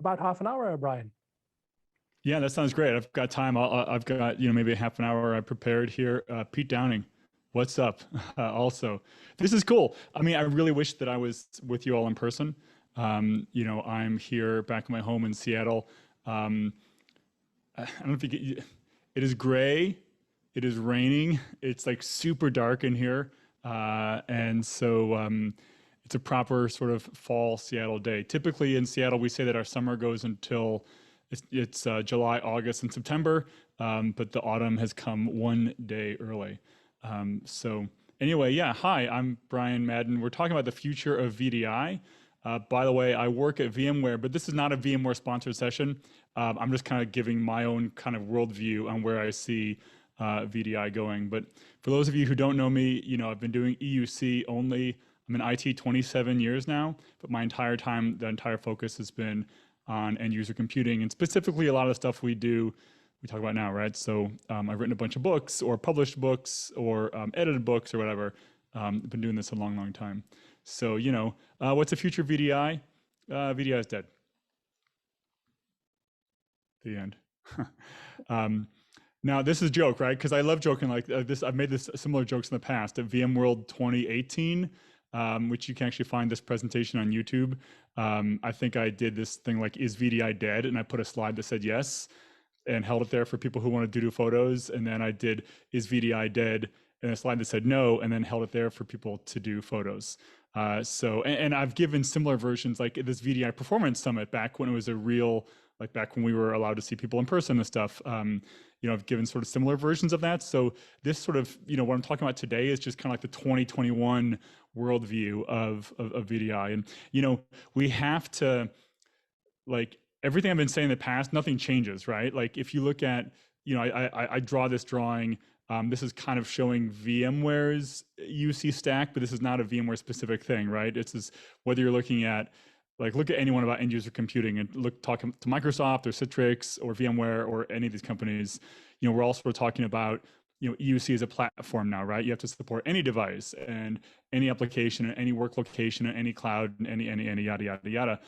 About half an hour, Brian. Yeah, that sounds great. I've got time. I've got, maybe a half an hour I prepared here. Pete Downing, what's up? Also, this is cool. I mean, I really wish that I was with you all in person. I'm here back in my home in Seattle. Um, I don't know if you get, it is gray, it is raining, it's like super dark in here. And so it's a proper sort of fall Seattle day. Typically in Seattle, we say that our summer goes until it's July, August, and September, but the autumn has come one day early. So anyway, yeah, hi, I'm Brian Madden. We're talking about the future of VDI. By the way, I work at VMware, but this is not a VMware sponsored session. I'm just kind of giving my own kind of worldview on where I see VDI going. But for those of you who don't know me, I've been doing EUC only. I'm in IT 27 years now, but my entire time, the entire focus has been on end user computing, and specifically a lot of the stuff we talk about now, right? So I've written a bunch of books or published books or edited books or whatever. I've been doing this a long, long time. So, what's the future of VDI? VDI is dead. The end. Now, this is a joke, right? Because I love joking like this. I've made this similar jokes in the past at VMworld 2018, which you can actually find this presentation on YouTube. I think I did this thing like, is VDI dead? And I put a slide that said yes and held it there for people who wanted to do photos. And then I did, is VDI dead? And a slide that said no, and then held it there for people to do photos. And I've given similar versions like this VDI Performance Summit back when it was a real, like back when we were allowed to see people in person and stuff. I've given sort of similar versions of that. So this sort of, what I'm talking about today is just kind of like the 2021 worldview of VDI. And, we have to, like, everything I've been saying in the past, nothing changes, right? Like if you look at, I draw this drawing. This is kind of showing VMware's UC stack, but this is not a VMware specific thing, right? It's just whether you're looking at, like, look at anyone about end user computing and talk to Microsoft or Citrix or VMware or any of these companies. We're also talking about, EUC as a platform now, right? You have to support any device and any application and any work location and any cloud and any yada, yada, yada.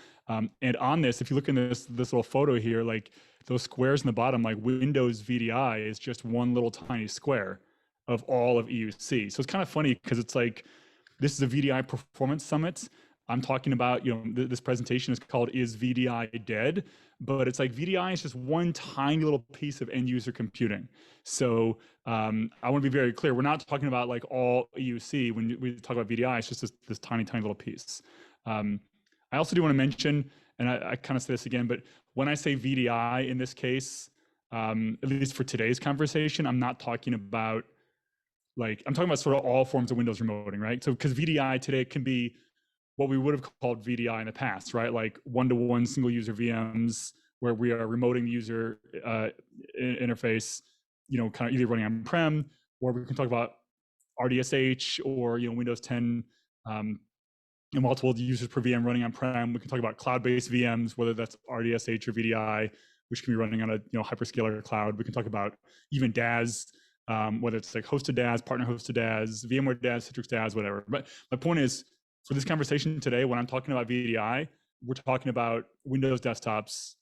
And on this, if you look in this little photo here, like those squares in the bottom, like Windows VDI is just one little tiny square of all of EUC. So it's kind of funny because it's like, this is a VDI Performance Summit. I'm talking about, this presentation is called Is VDI Dead? But it's like VDI is just one tiny little piece of end user computing. So I want to be very clear. We're not talking about like all EUC. When we talk about VDI, it's just this tiny, tiny little piece. I also do want to mention, and I kind of say this again, but when I say VDI in this case, at least for today's conversation, I'm not talking about, like, I'm talking about sort of all forms of Windows remoting, right? So because VDI today can be what we would have called VDI in the past, right? Like one-to-one single user VMs where we are remoting the user interface, kind of either running on-prem, or we can talk about RDSH or, Windows 10 and multiple users per VM running on-prem. We can talk about cloud-based VMs, whether that's RDSH or VDI, which can be running on a hyperscaler cloud. We can talk about even DAS, whether it's like hosted DAS, partner hosted DAS, VMware DAS, Citrix DAS, whatever. But my point is, for this conversation today, when I'm talking about VDI, we're talking about Windows desktops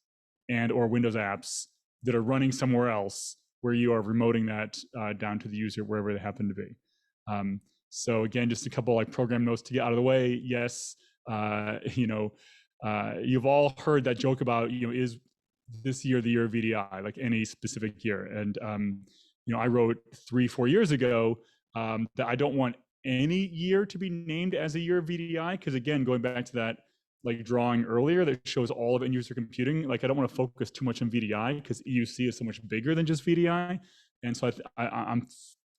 and or Windows apps that are running somewhere else where you are remoting that down to the user wherever they happen to be. So again, just a couple like program notes to get out of the way. Yes, you've all heard that joke about, is this year the year of VDI, like any specific year? And I wrote 3-4 years ago that I don't want any year to be named as a year of VDI, because again, going back to that like drawing earlier that shows all of end user computing, like I don't want to focus too much on VDI because EUC is so much bigger than just VDI. And so I'm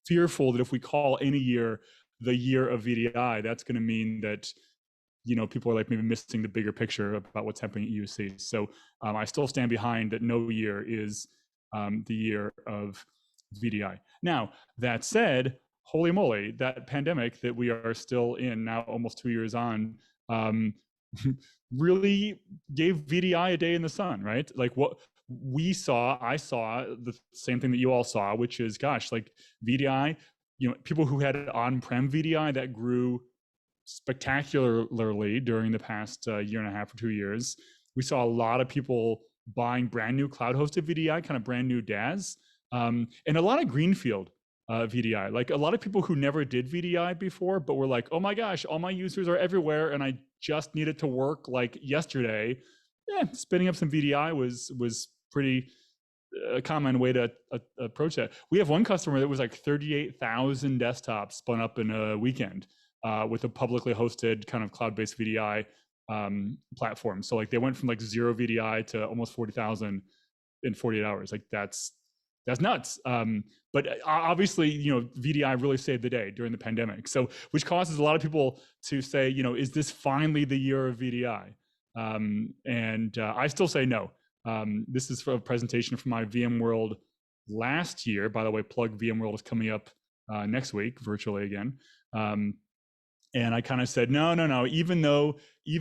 fearful that if we call any year the year of VDI, that's going to mean that people are like maybe missing the bigger picture about what's happening at EUC. So I still stand behind that no year is the year of VDI. Now, that said, holy moly, that pandemic that we are still in now, almost 2 years on, really gave VDI a day in the sun, right? Like what I saw the same thing that you all saw, which is, gosh, like VDI, people who had on-prem VDI that grew spectacularly during the past year and a half or 2 years. we saw a lot of people buying brand new cloud hosted VDI, kind of brand new DAS, and a lot of greenfield VDI. Like a lot of people who never did VDI before, but were like, oh my gosh, all my users are everywhere, and I just need it to work like yesterday. Yeah, spinning up some VDI was pretty a common way to approach that. We have one customer that was like 38,000 desktops spun up in a weekend with a publicly hosted kind of cloud-based VDI platform. So like they went from like 0 VDI to almost 40,000 in 48 hours. Like that's nuts. But obviously, you know, VDI really saved the day during the pandemic. So which causes a lot of people to say, you know, is this finally the year of VDI? And I still say no. This is for a presentation from my VMworld last year. By the way, plug VMworld is coming up next week virtually again. And I kind of said, no. Even though, you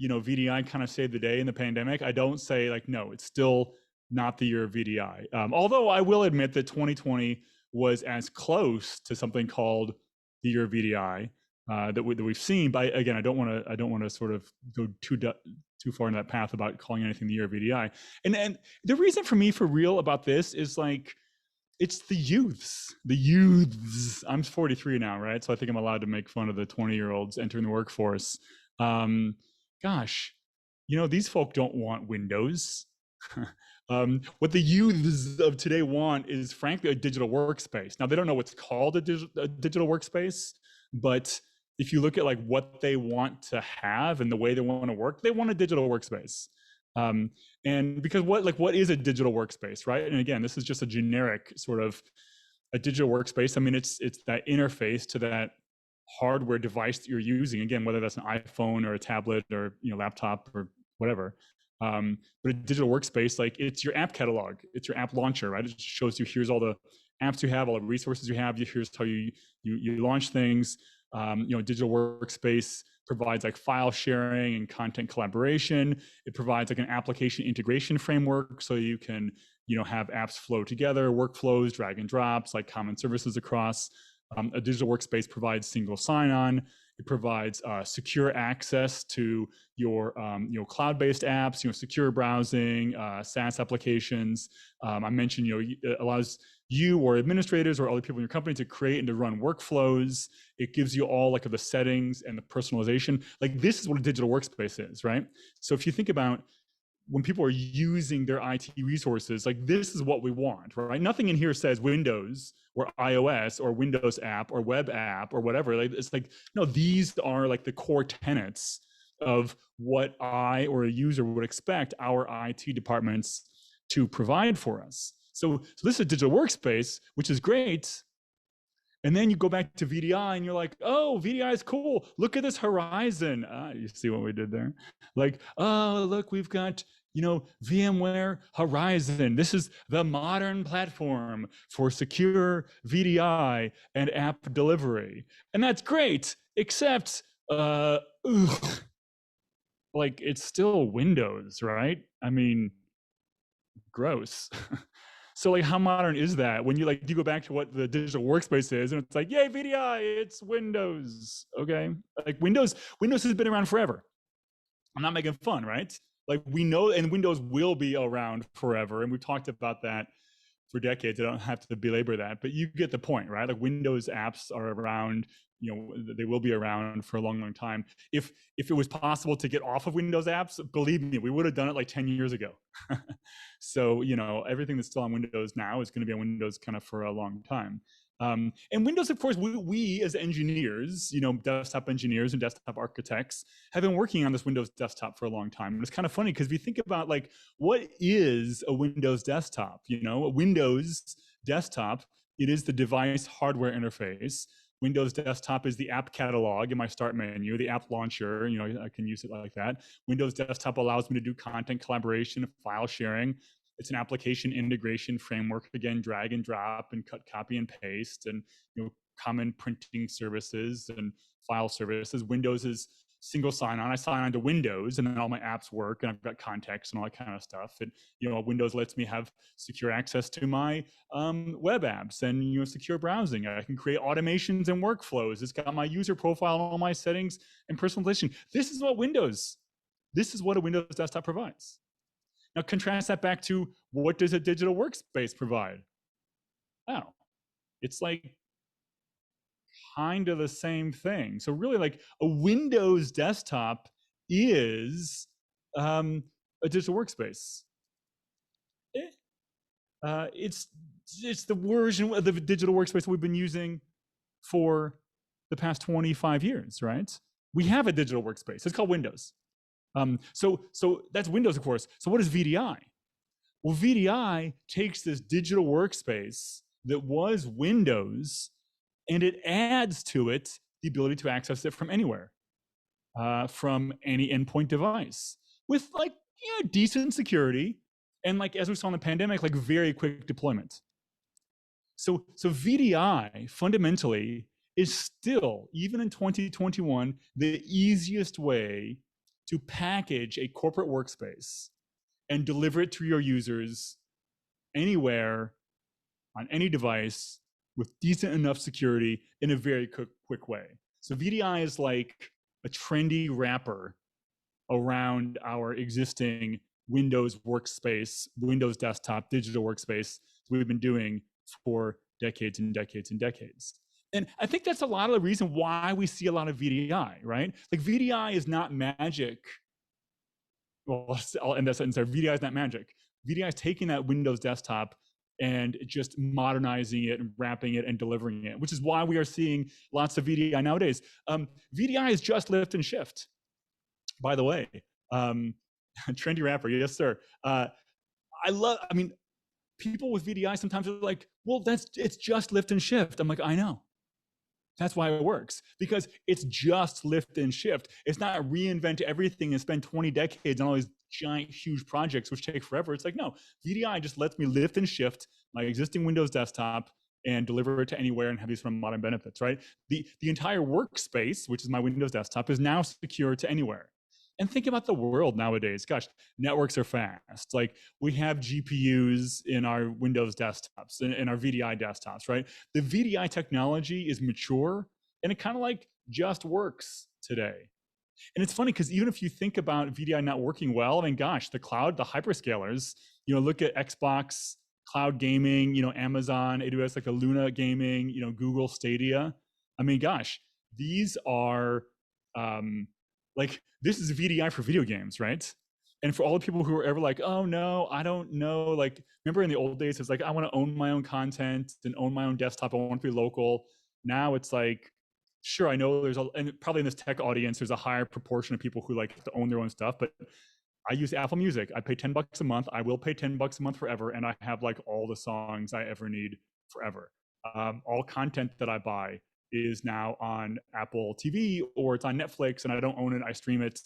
know, VDI kind of saved the day in the pandemic, I don't say like, no, it's still not the year of VDI. Although I will admit that 2020 was as close to something called the year of VDI that we've seen. But again, I don't want to sort of go too far in that path about calling anything the year of VDI. And the reason for me for real about this is like, it's the youths. I'm 43 now, right? So I think I'm allowed to make fun of the 20-year-olds entering the workforce. Gosh, you know, these folk don't want Windows. What the youths of today want is frankly a digital workspace. Now they don't know what's called a digital workspace, but if you look at like what they want to have and the way they want to work, they want a digital workspace. And because what is a digital workspace, right? And again, this is just a generic sort of a digital workspace. I mean, it's that interface to that hardware device that you're using. Again, whether that's an iPhone or a tablet or, you know, laptop or whatever. But a digital workspace, like it's your app catalog, it's your app launcher, right? It just shows you here's all the apps you have, all the resources you have. Here's how you launch things. You know, digital workspace provides like file sharing and content collaboration. It provides like an application integration framework so you can, you know, have apps flow together, workflows, drag and drops, like common services across. A digital workspace provides single sign-on. It provides secure access to your you know, cloud-based apps, you know, secure browsing, SaaS applications. I mentioned, you know, it allows you or administrators or other people in your company to create and to run workflows. It gives you all like the settings and the personalization. Like this is what a digital workspace is, right? So if you think about when people are using their IT resources, like this is what we want, right? Nothing in here says Windows or iOS or Windows app or web app or whatever. Like it's like, no, these are like the core tenets of what I or a user would expect our IT departments to provide for us. So this is a digital workspace, which is great. And then you go back to VDI and you're like, oh, VDI is cool. Look at this horizon. You see what we did there? Like, oh, look, we've got, you know, VMware Horizon. This is the modern platform for secure VDI and app delivery. And that's great, except, like it's still Windows, right? I mean, gross. So like how modern is that when you go back to what the digital workspace is and it's like, yay, VDI, it's Windows. Okay. Like Windows has been around forever. I'm not making fun, right? Like we know, and Windows will be around forever. And we've talked about that for decades. I don't have to belabor that, but you get the point, right? Like Windows apps are around, you know, they will be around for a long, long time. If it was possible to get off of Windows apps, believe me, we would have done it like 10 years ago. So, you know, everything that's still on Windows now is going to be on Windows kind of for a long time. And Windows, of course, we as engineers, you know, desktop engineers and desktop architects have been working on this Windows desktop for a long time. And it's kind of funny because if you think about like, what is a Windows desktop? You know, a Windows desktop, it is the device hardware interface. Windows desktop is the app catalog in my start menu, the app launcher, you know, I can use it like that. Windows desktop allows me to do content collaboration, file sharing. It's an application integration framework, again, drag and drop and cut, copy and paste, and, you know, common printing services and file services. Windows is single sign-on. I sign on to Windows, and then all my apps work, and I've got context and all that kind of stuff. And, you know, Windows lets me have secure access to my web apps and, you know, secure browsing. I can create automations and workflows. It's got my user profile and all my settings and personalization. This is what Windows This is what a Windows desktop provides. Now contrast that back to what does a digital workspace provide? Wow, it's like kind of the same thing. So really, like a Windows desktop is a digital workspace. It's the version of the digital workspace we've been using for the past 25 years, right? We have a digital workspace. It's called Windows. So that's Windows, of course. So what is VDI? Well, VDI takes this digital workspace that was Windows and it adds to it the ability to access it from anywhere, from any endpoint device with like, decent security. And like, as we saw in the pandemic, like very quick deployment. So VDI fundamentally is still, even in 2021, the easiest way to package a corporate workspace and deliver it to your users anywhere on any device with decent enough security in a very quick way. So VDI is like a trendy wrapper around our existing Windows workspace, Windows desktop, digital workspace we've been doing for decades and decades and decades. And I think that's a lot of the reason why we see a lot of VDI, right? Like VDI is not magic. Well, I'll end that sentence there. VDI is not magic. VDI is taking that Windows desktop and just modernizing it and wrapping it and delivering it, which is why we are seeing lots of VDI nowadays. VDI is just lift and shift, by the way. Trendy wrapper, yes, sir. I mean, people with VDI sometimes are like, well, it's just lift and shift. I'm like, I know. That's why it works, because it's just lift and shift. It's not reinvent everything and spend 20 decades on all these giant, huge projects, which take forever. It's like, no, VDI just lets me lift and shift my existing Windows desktop and deliver it to anywhere and have these from modern benefits, right? The entire workspace, which is my Windows desktop, is now secure to anywhere. And think about the world nowadays. Gosh, networks are fast. Like we have GPUs in our Windows desktops, in our VDI desktops, right? The VDI technology is mature and it kind of like just works today. And it's funny because even if you think about VDI not working well, I mean, gosh, the cloud, the hyperscalers, look at Xbox, cloud gaming, Amazon, AWS, like the Luna gaming, Google Stadia. I mean, gosh, these are, like this is VDI for video games, right? And for all the people who are ever like, oh no, I don't know. Like, remember in the old days, it's like, I want to own my own content and own my own desktop. I want to be local. Now it's like, sure, I know and probably in this tech audience, there's a higher proportion of people who like to own their own stuff, but I use Apple Music. I pay $10 a month. I will pay $10 a month forever. And I have like all the songs I ever need forever. All content that I buy is now on Apple TV or it's on Netflix, and I don't own it. I stream it.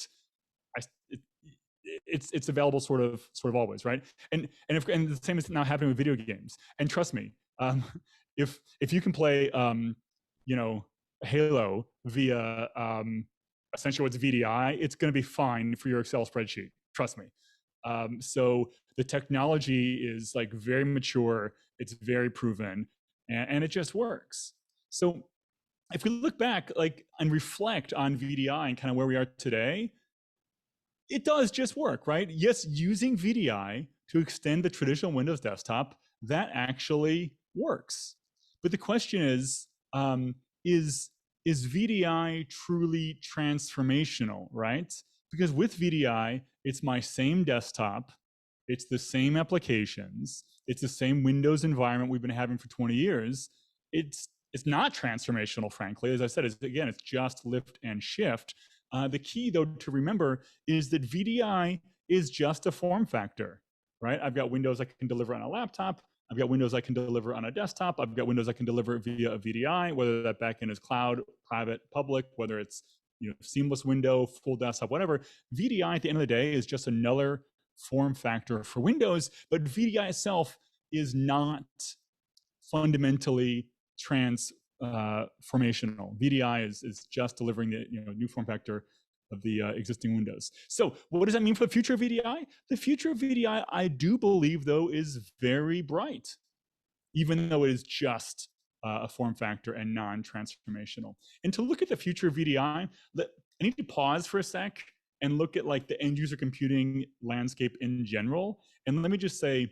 It's available sort of always, right? And the same is now happening with video games. And trust me, if you can play Halo via essentially what's VDI, it's going to be fine for your Excel spreadsheet. Trust me. So the technology is like very mature. It's very proven, and it just works. So if we look back like and reflect on VDI and kind of where we are today, it does just work, right? Yes, using VDI to extend the traditional Windows desktop, that actually works. But the question is VDI truly transformational, right? Because with VDI, it's my same desktop, it's the same applications, it's the same Windows environment we've been having for 20 years. It's not transformational, frankly. As I said, it's just lift and shift. The key, though, to remember is that VDI is just a form factor, right? I've got Windows I can deliver on a laptop. I've got Windows I can deliver on a desktop. I've got Windows I can deliver via a VDI, whether that backend is cloud, private, public, whether it's seamless window, full desktop, whatever. VDI at the end of the day is just another form factor for Windows, but VDI itself is not fundamentally transformational. VDI is just delivering the new form factor of the existing Windows. So what does that mean for the future of VDI? The future of VDI, I do believe, though, is very bright, even though it is just a form factor and non-transformational. And to look at the future of VDI, I need to pause for a sec and look at like the end user computing landscape in general. And let me just say,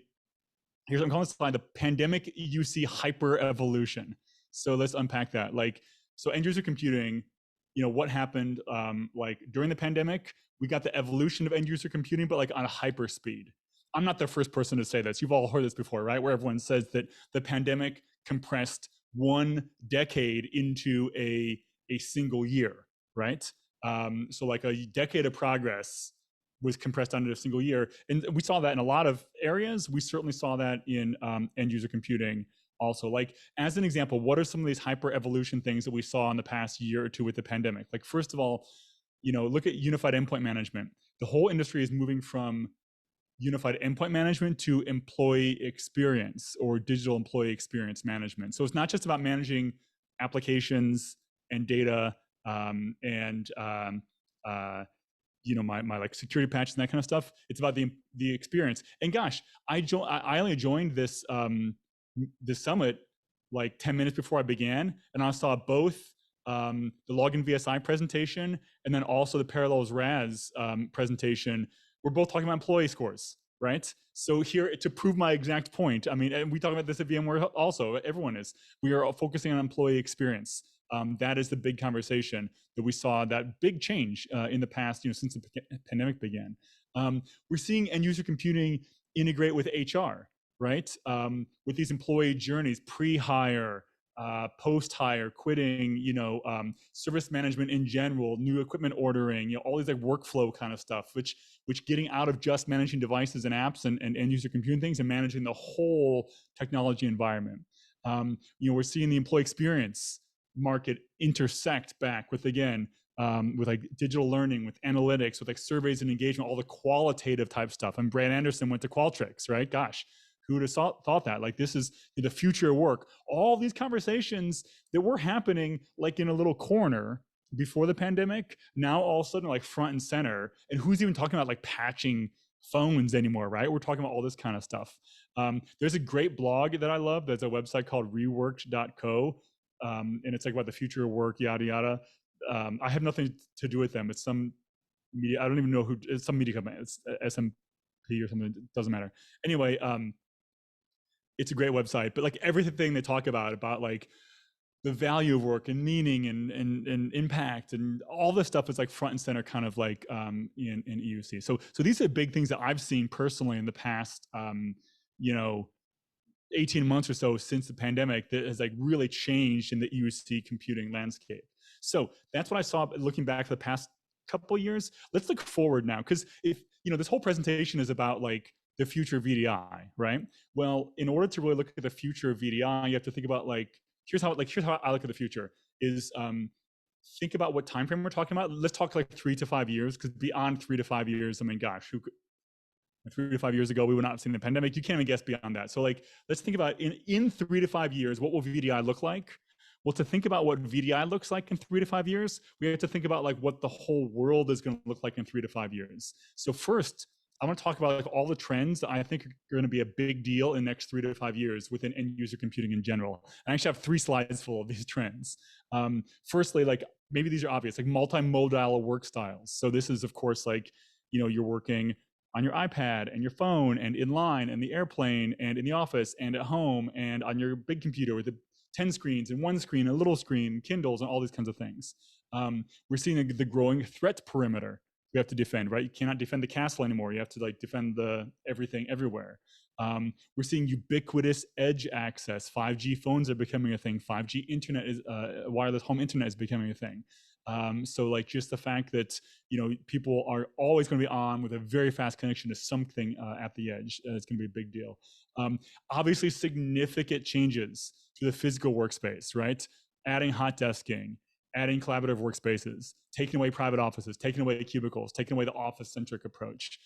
here's what I'm calling this slide, the pandemic UC hyper evolution. So let's unpack that. Like, so end user computing, what happened like during the pandemic, we got the evolution of end user computing, but like on a hyper speed. I'm not the first person to say this. You've all heard this before, right? Where everyone says that the pandemic compressed 1 decade into a single year, right? So like a decade of progress was compressed onto a single year. And we saw that in a lot of areas. We certainly saw that in end user computing also. Like, as an example, what are some of these hyper evolution things that we saw in the past year or two with the pandemic? Like, first of all, look at unified endpoint management. The whole industry is moving from unified endpoint management to employee experience or digital employee experience management. So it's not just about managing applications and data and my like security patches and that kind of stuff. It's about the experience. And gosh, I only joined this this summit like 10 minutes before I began, and I saw both the Login VSI presentation and then also the Parallels RAS presentation. We're both talking about employee scores, right? So here, to prove my exact point, I mean, and we talk about this at VMware also, everyone is, we are focusing on employee experience. That is the big conversation that we saw, that big change in the past, since the pandemic began. We're seeing end user computing integrate with HR, right? With these employee journeys, pre-hire, post-hire, quitting, service management in general, new equipment ordering, all these like workflow kind of stuff, which getting out of just managing devices and apps and end user computing things and managing the whole technology environment. We're seeing the employee experience market intersect back with, again, with like digital learning, with analytics, with like surveys and engagement, all the qualitative type stuff. And Brad Anderson went to Qualtrics, right? Gosh, who would have thought that? Like, this is the future of work. All these conversations that were happening like in a little corner before the pandemic, now all of a sudden like front and center. And who's even talking about like patching phones anymore, right? We're talking about all this kind of stuff. There's a great blog that I love. There's a website called reworked.co. And it's like about the future of work, yada, yada. I have nothing to do with them. It's some media, I don't even know who, it's some media company. It's SMP or something, it doesn't matter. Anyway, it's a great website, but like everything they talk about like the value of work and meaning and impact and all this stuff is like front and center kind of like in EUC. So these are big things that I've seen personally in the past, 18 months or so since the pandemic that has like really changed in the EUC computing landscape. So that's what I saw looking back to the past couple of years. Let's look forward now, because if this whole presentation is about like the future of VDI, right? Well, in order to really look at the future of VDI, you have to think about like here's how I look at the future is think about what time frame we're talking about. Let's talk like 3 to 5 years, because beyond 3 to 5 years, I mean, gosh, 3 to 5 years ago, we would not have seen the pandemic. You can't even guess beyond that. So like, let's think about in 3 to 5 years, what will VDI look like? Well, to think about what VDI looks like in 3 to 5 years, we have to think about like what the whole world is going to look like in 3 to 5 years. So first, I want to talk about like all the trends that I think are going to be a big deal in the next 3 to 5 years within end user computing in general. I actually have 3 slides full of these trends. Firstly, like maybe these are obvious, like multimodal work styles. So this is, of course, like, you're working on your iPad and your phone and in line and the airplane and in the office and at home and on your big computer with the 10 screens and 1 screen, a little screen, Kindles, and all these kinds of things. We're seeing the growing threat perimeter we have to defend, right? You cannot defend the castle anymore. You have to like defend the everything everywhere. We're seeing ubiquitous edge access. 5G phones are becoming a thing. 5G internet is wireless home internet is becoming a thing. So like just the fact that people are always going to be on with a very fast connection to something at the edge, it's going to be a big deal. Obviously, significant changes to the physical workspace, right? Adding hot desking, adding collaborative workspaces, taking away private offices, taking away cubicles, taking away the office-centric approach.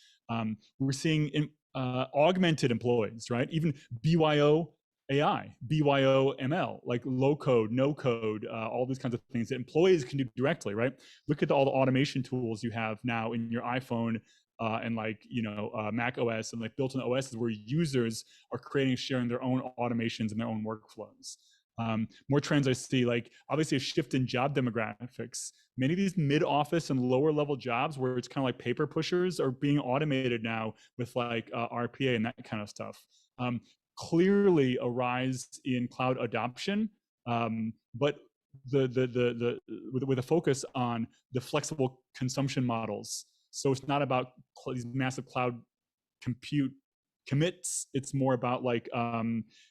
We're seeing augmented employees, right? Even BYO AI, BYO ML, like low code, no code, all these kinds of things that employees can do directly, right? Look at all the automation tools you have now in your iPhone and like, Mac OS and like built-in OSs where users are creating, sharing their own automations and their own workflows. More trends I see, like obviously a shift in job demographics. Many of these mid-office and lower-level jobs, where it's kind of like paper pushers, are being automated now with like RPA and that kind of stuff. Clearly, a rise in cloud adoption, but with a focus on the flexible consumption models. So it's not about these massive cloud compute commits. It's more about like I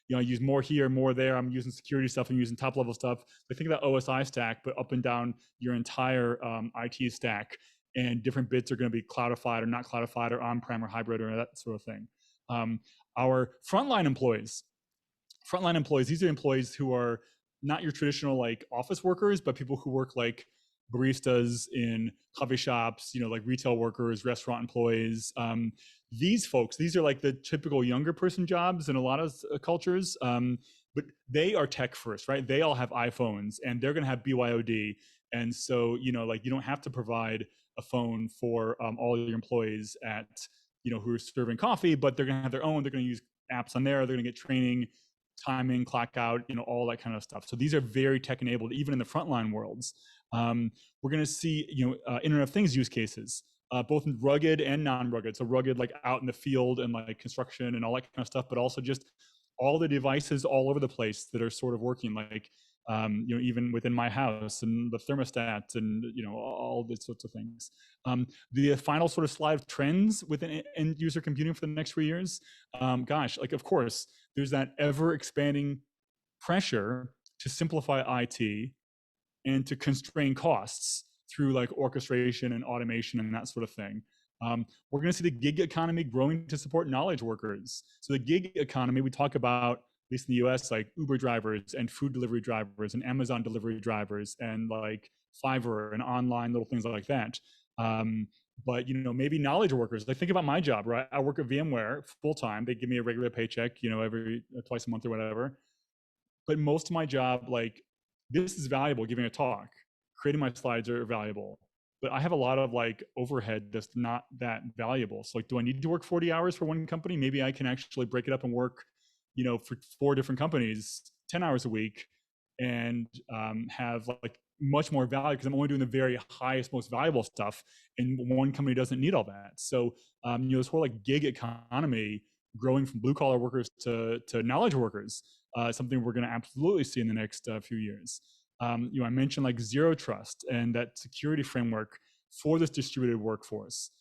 use more here, more there. I'm using security stuff, I'm using top level stuff. Like think of that OSI stack, but up and down your entire IT stack, and different bits are going to be cloudified or not cloudified or on-prem or hybrid or that sort of thing. Our frontline employees, these are employees who are not your traditional like office workers, but people who work like baristas in coffee shops, like retail workers, restaurant employees. These folks, these are like the typical younger person jobs in a lot of cultures, but they are tech first, right? They all have iPhones and they're going to have BYOD. And so, like you don't have to provide a phone for all your employees at, who are serving coffee, but they're going to have their own. They're going to use apps on there. They're going to get training, timing, clock out, all that kind of stuff. So these are very tech enabled, even in the frontline worlds. We're going to see, Internet of Things use cases, both rugged and non-rugged. So rugged, like out in the field and like construction and all that kind of stuff, but also just all the devices all over the place that are sort of working, like, even within my house and the thermostat and, all these sorts of things. The final sort of slide of trends within end user computing for the next 3 years. Gosh, like, of course, there's that ever expanding pressure to simplify IT and to constrain costs through like orchestration and automation and that sort of thing. We're going to see the gig economy growing to support knowledge workers. So the gig economy, we talk about, at least in the US, like Uber drivers and food delivery drivers and Amazon delivery drivers and like Fiverr and online little things like that. But maybe knowledge workers. Like think about my job, right? I work at VMware full time. They give me a regular paycheck, every twice a month or whatever. But most of my job, like this is valuable. Giving a talk, creating my slides are valuable. But I have a lot of like overhead that's not that valuable. So like, do I need to work 40 hours for one company? Maybe I can actually break it up and work, for 4 different companies, 10 hours a week, and have like much more value because I'm only doing the very highest, most valuable stuff, and one company doesn't need all that. So this whole like gig economy growing from blue collar workers to knowledge workers, something we're going to absolutely see in the next few years. I mentioned like zero trust and that security framework for this distributed workforce.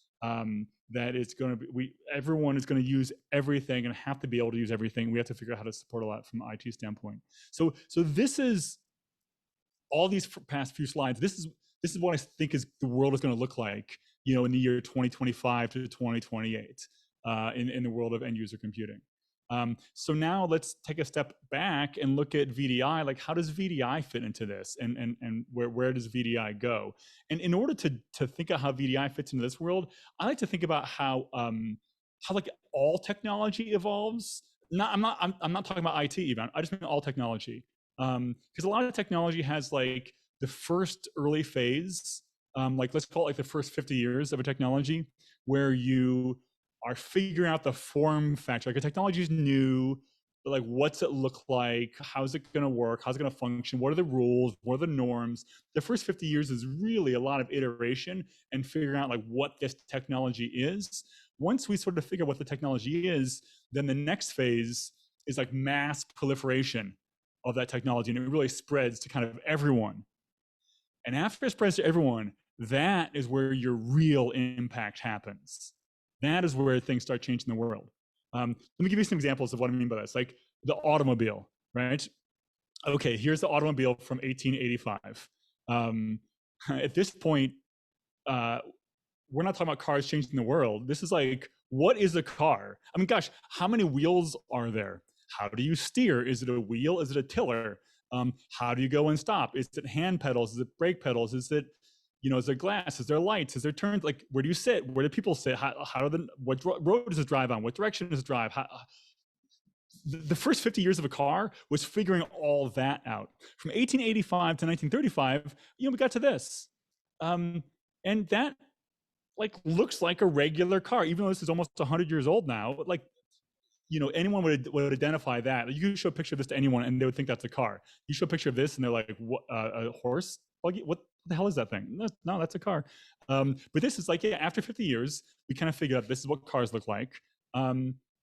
That it's going to be, everyone is going to use everything and have to be able to use everything. We have to figure out how to support a lot from an IT standpoint. So this is all these past few slides. This is what I think is the world is going to look like, in the year 2025 to 2028, in the world of end user computing. So now let's take a step back and look at VDI. Like, how does VDI fit into this, and where does VDI go? And in order to think of how VDI fits into this world, I like to think about how like all technology evolves. I'm not talking about IT even. I just mean all technology, because a lot of technology has like the first early phase, like let's call it like the first 50 years of a technology, where you are figuring out the form factor. Like a technology is new, but like what's it look like? How's it going to work? How's it going to function? What are the rules? What are the norms? The first 50 years is really a lot of iteration and figuring out like what this technology is. Once we sort of figure out what the technology is, then the next phase is like mass proliferation of that technology, and it really spreads to kind of everyone. And after it spreads to everyone, that is where your real impact happens. That is where things start changing the world. Let me give you some examples of what I mean by this. Like the automobile, right? Okay, here's the automobile from 1885. At this point, we're not talking about cars changing the world. This is like, what is a car? I mean, gosh, how many wheels are there? How do you steer? Is it a wheel? Is it a tiller? How do you go and stop? Is it hand pedals? Is it brake pedals? Is it, is there glass? Is there lights? Is there turns? Like, where do you sit? Where do people sit? What road does it drive on? What direction does it drive? The first 50 years of a car was figuring all that out. From 1885 to 1935, we got to this. And that like looks like a regular car, even though this is almost 100 years old now. Like anyone would identify that. You could show a picture of this to anyone and they would think that's a car. You show a picture of this and they're like, what, a horse? What the hell is that thing? No, that's a car. But this is like, yeah, after 50 years, we kind of figured out this is what cars look like.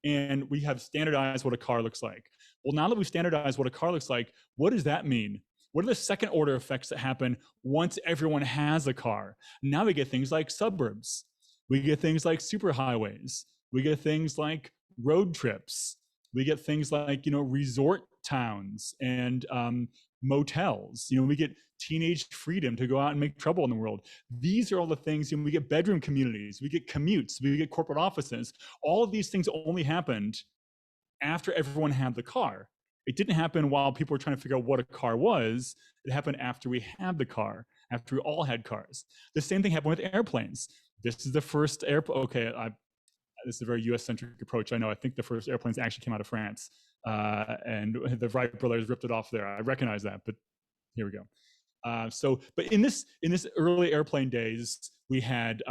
And we have standardized what a car looks like. Well, now that we've standardized what a car looks like, what does that mean? What are the second order effects that happen once everyone has a car? Now we get things like suburbs. We get things like superhighways. We get things like road trips. We get things like, resort towns and motels. We get teenage freedom to go out and make trouble in the world. These are all the things. We get bedroom communities. We get commutes. We get corporate offices. All of these things only happened after everyone had the car. It didn't happen while people were trying to figure out what a car was. It happened after we had the car, after we all had cars. The same thing happened with airplanes. This is the first airplane. Okay, this is a very US-centric approach. I know. I think the first airplanes actually came out of France, and the Wright brothers ripped it off there. I recognize that, but here we go. But in this early airplane days, we had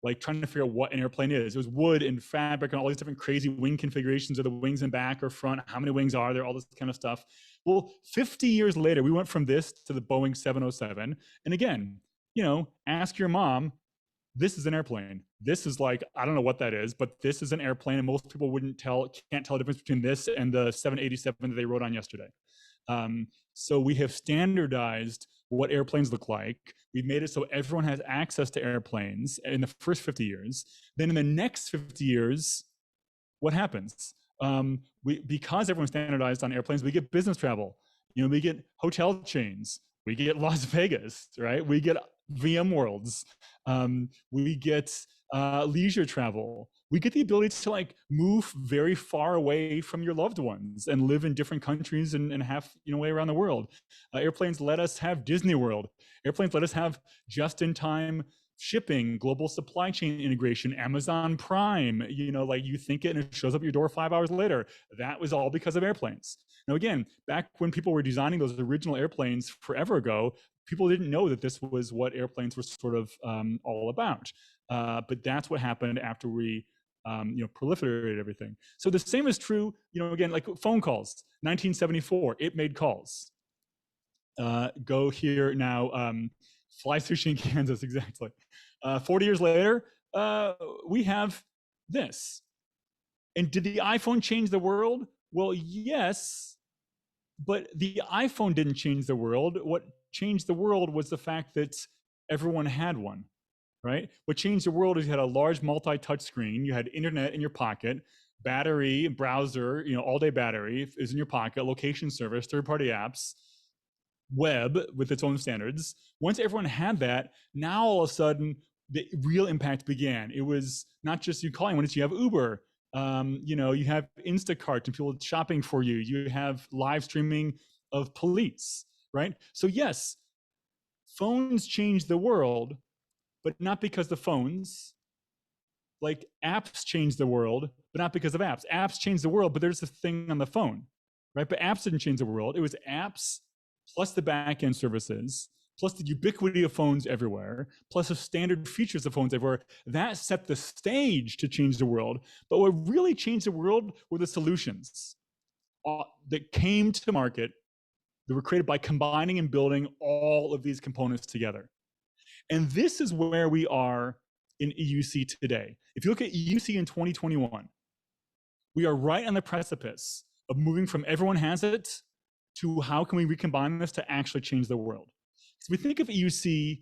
like trying to figure out what an airplane is. It was wood and fabric and all these different crazy wing configurations. Are the wings in back or front? How many wings are there? All this kind of stuff. Well, 50 years later, we went from this to the Boeing 707. And again, ask your mom, this is an airplane. This is like, I don't know what that is, but this is an airplane. And most people can't tell the difference between this and the 787 that they wrote on yesterday. So we have standardized what airplanes look like. We've made it so everyone has access to airplanes in the first 50 years. Then in the next 50 years, what happens? Because everyone's standardized on airplanes, we get business travel. We get hotel chains. We get Las Vegas, right? We get VM worlds. We get leisure travel. We get the ability to like move very far away from your loved ones and live in different countries and half way around the world. Airplanes let us have Disney World. Airplanes let us have just-in-time shipping, global supply chain integration, Amazon Prime. Like you think it and it shows up at your door 5 hours later. That was all because of airplanes. Now again, back when people were designing those original airplanes forever ago, people didn't know that this was what airplanes were sort of all about. But that's what happened after we proliferated everything. So the same is true, again, like phone calls. 1974, it made calls. Go here now, fly sushi in Kansas, exactly. 40 years later, we have this. And did the iPhone change the world? Well, yes, but the iPhone didn't change the world. What changed the world was the fact that everyone had one. Right? What changed the world is you had a large multi-touch screen, you had internet in your pocket, battery, browser, all-day battery is in your pocket, location service, third-party apps, web with its own standards. Once everyone had that, now all of a sudden the real impact began. It was not just you calling, when you have Uber, you have Instacart and people shopping for you, you have live streaming of police, right? So yes, phones changed the world, but not because the phones. Like apps changed the world, but not because of apps. Apps changed the world, but there's a thing on the phone, right? But apps didn't change the world. It was apps plus the back-end services, plus the ubiquity of phones everywhere, plus the standard features of phones everywhere. That set the stage to change the world. But what really changed the world were the solutions that came to market that were created by combining and building all of these components together. And this is where we are in EUC today. If you look at EUC in 2021, we are right on the precipice of moving from everyone has it to how can we recombine this to actually change the world. So we think of EUC,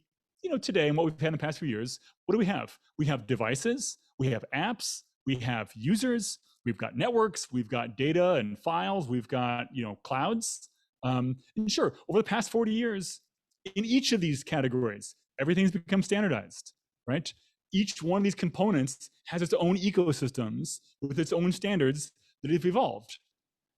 today and what we've had in the past few years, what do we have? We have devices, we have apps, we have users, we've got networks, we've got data and files, we've got, clouds. And sure, over the past 40 years, in each of these categories, everything's become standardized, right? Each one of these components has its own ecosystems with its own standards that have evolved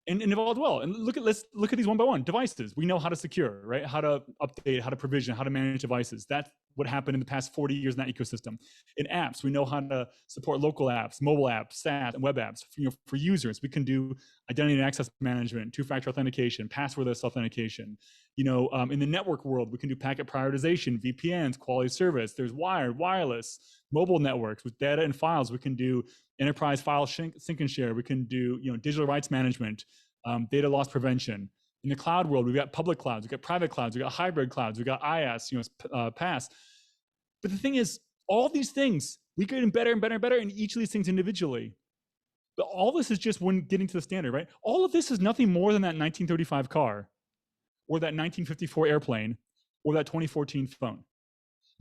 and evolved well. And let's look at these one by one. Devices, we know how to secure, right? How to update, how to provision, how to manage devices. That's what happened in the past 40 years in that ecosystem. In apps, we know how to support local apps, mobile apps, SaaS, and web apps. For users, we can do identity and access management, two-factor authentication, passwordless authentication. In the network world, we can do packet prioritization, VPNs, quality service. There's wired, wireless, mobile networks with data and files. We can do enterprise file sync and share. We can do digital rights management, data loss prevention. In the cloud world, we've got public clouds, we've got private clouds, we've got hybrid clouds, we've got IaaS, PaaS. But the thing is, all these things, we get better and better and better in each of these things individually. But all this is just when getting to the standard, right? All of this is nothing more than that 1935 car, or that 1954 airplane, or that 2014 phone.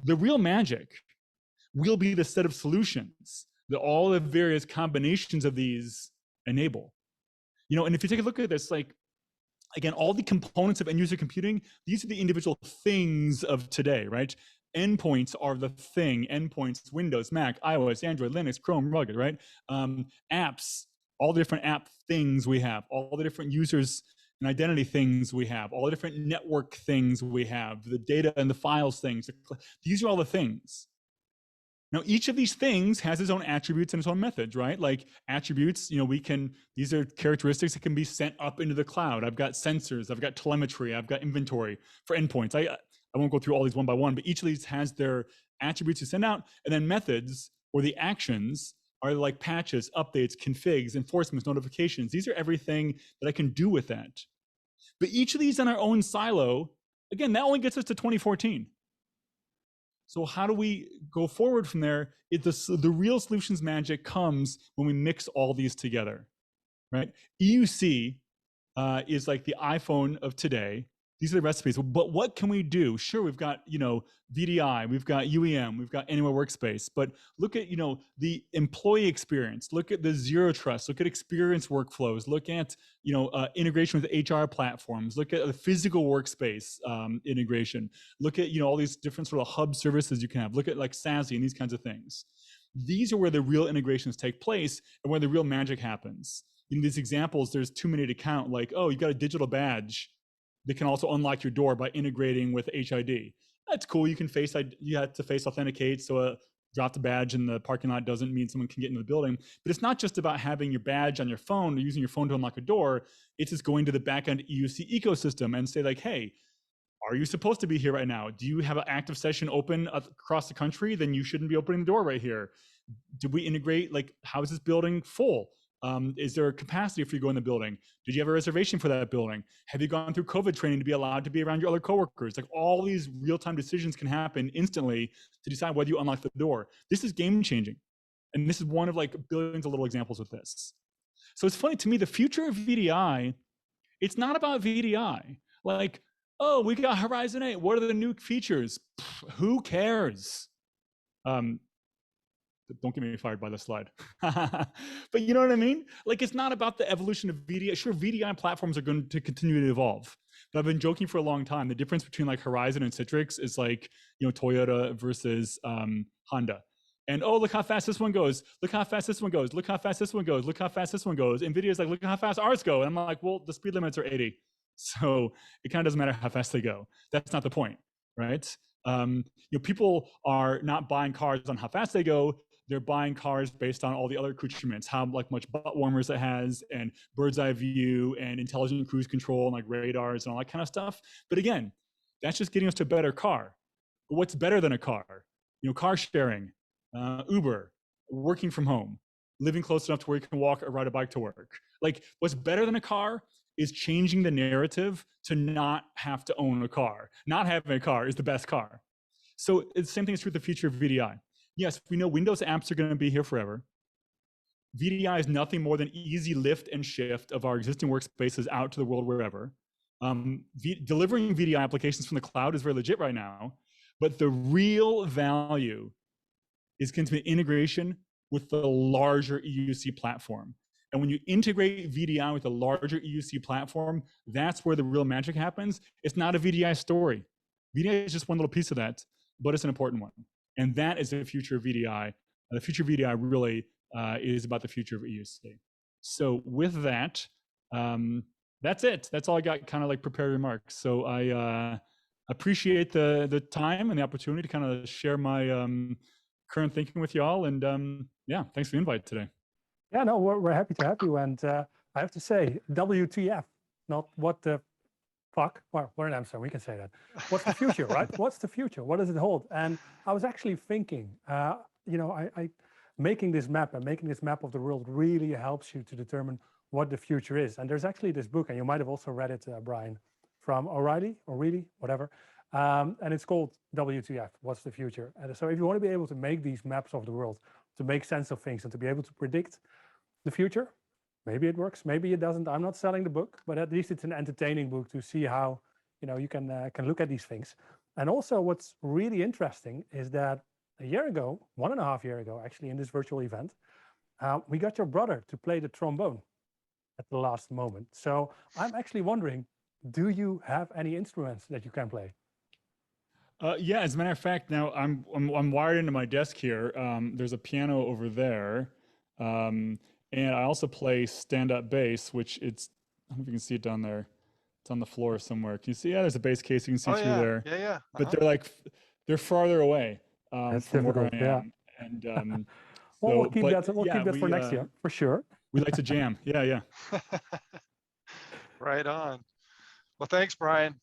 The real magic will be the set of solutions that all the various combinations of these enable. And if you take a look at this, again, all the components of end user computing, these are the individual things of today, right? Endpoints are the thing. Endpoints, Windows, Mac, iOS, Android, Linux, Chrome, rugged, right? Apps, all the different app things we have, all the different users and identity things we have, all the different network things we have, the data and the files things. These are all the things. Now, each of these things has its own attributes and its own methods, right? Like attributes, these are characteristics that can be sent up into the cloud. I've got sensors, I've got telemetry, I've got inventory for endpoints. I won't go through all these one by one, but each of these has their attributes to send out. And then methods, or the actions, are like patches, updates, configs, enforcements, notifications. These are everything that I can do with that. But each of these in our own silo, again, that only gets us to 2014. So how do we go forward from there? The real solutions magic comes when we mix all these together, right? EUC is like the iPhone of today. These are the recipes, but what can we do? Sure, we've got, VDI, we've got UEM, we've got Anywhere Workspace, but look at, the employee experience, look at the zero trust, look at experience workflows, look at, integration with HR platforms, look at the physical workspace integration, look at, all these different sort of hub services you can have, look at like SASE and these kinds of things. These are where the real integrations take place and where the real magic happens. These examples, there's too many to count, like, oh, you've got a digital badge that can also unlock your door by integrating with HID. That's cool. You have to face authenticate, so a drop the badge in the parking lot doesn't mean someone can get into the building. But it's not just about having your badge on your phone or using your phone to unlock a door. It's just going to the backend EUC ecosystem and say like, hey, are you supposed to be here right now? Do you have an active session open across the country? Then you shouldn't be opening the door right here. Did we integrate, like, how is this building full? Is there a capacity for you to go in the building? Did you have a reservation for that building? Have you gone through COVID training to be allowed to be around your other coworkers? Like, all these real-time decisions can happen instantly to decide whether you unlock the door. This is game changing. And this is one of like billions of little examples with this. So it's funny to me, the future of VDI, it's not about VDI. Like, oh, we got Horizon 8. What are the new features? Who cares? Don't get me fired by the slide. But you know what I mean? Like, it's not about the evolution of VDI. Sure, VDI platforms are going to continue to evolve. But I've been joking for a long time. The difference between like Horizon and Citrix is like, Toyota versus Honda. And oh, look how fast this one goes. Look how fast this one goes. Look how fast this one goes. Look how fast this one goes. NVIDIA's like, look how fast ours go. And I'm like, well, the speed limits are 80. So it kind of doesn't matter how fast they go. That's not the point, right? People are not buying cars on how fast they go. They're buying cars based on all the other accoutrements, how much butt warmers it has, and bird's eye view, and intelligent cruise control, and like radars and all that kind of stuff. But again, that's just getting us to a better car. But what's better than a car? Car sharing, Uber, working from home, living close enough to where you can walk or ride a bike to work. Like, what's better than a car is changing the narrative to not have to own a car. Not having a car is the best car. So it's the same thing is true with the future of VDI. Yes, we know Windows apps are going to be here forever. VDI is nothing more than easy lift and shift of our existing workspaces out to the world wherever. Delivering VDI applications from the cloud is very legit right now, but the real value is going to be integration with the larger EUC platform. And when you integrate VDI with a larger EUC platform, that's where the real magic happens. It's not a VDI story. VDI is just one little piece of that, but it's an important one. And that is the future of VDI. The future of VDI really is about the future of EUC. So with that, that's it. That's all I got, kind of like prepared remarks. So appreciate the time and the opportunity to kind of share my current thinking with y'all. And yeah, thanks for the invite today. Yeah, no, we're happy to have you. And I have to say, WTF, not what the fuck. Well, we're in Amsterdam, we can say that. What's the future, right? What's the future? What does it hold? And I was actually thinking, I making this map and making this map of the world really helps you to determine what the future is. And there's actually this book, and you might have also read it, Brian, from O'Reilly, whatever. And it's called WTF, What's the Future? And so if you want to be able to make these maps of the world, to make sense of things and to be able to predict the future, maybe it works, maybe it doesn't. I'm not selling the book, but at least it's an entertaining book to see how you can look at these things. And also what's really interesting is that a year ago, 1.5 years ago, actually in this virtual event, we got your brother to play the trombone at the last moment. So I'm actually wondering, do you have any instruments that you can play? Yeah, as a matter of fact, now I'm wired into my desk here. There's a piano over there. And I also play stand-up bass, which I don't know if you can see it down there. It's on the floor somewhere. Can you see? Yeah, there's a bass case you can see through there. Yeah. But they're farther away from where I am. Yeah. And well, we'll keep that for next year, for sure. We like to jam. Yeah. Right on. Well, thanks, Brian.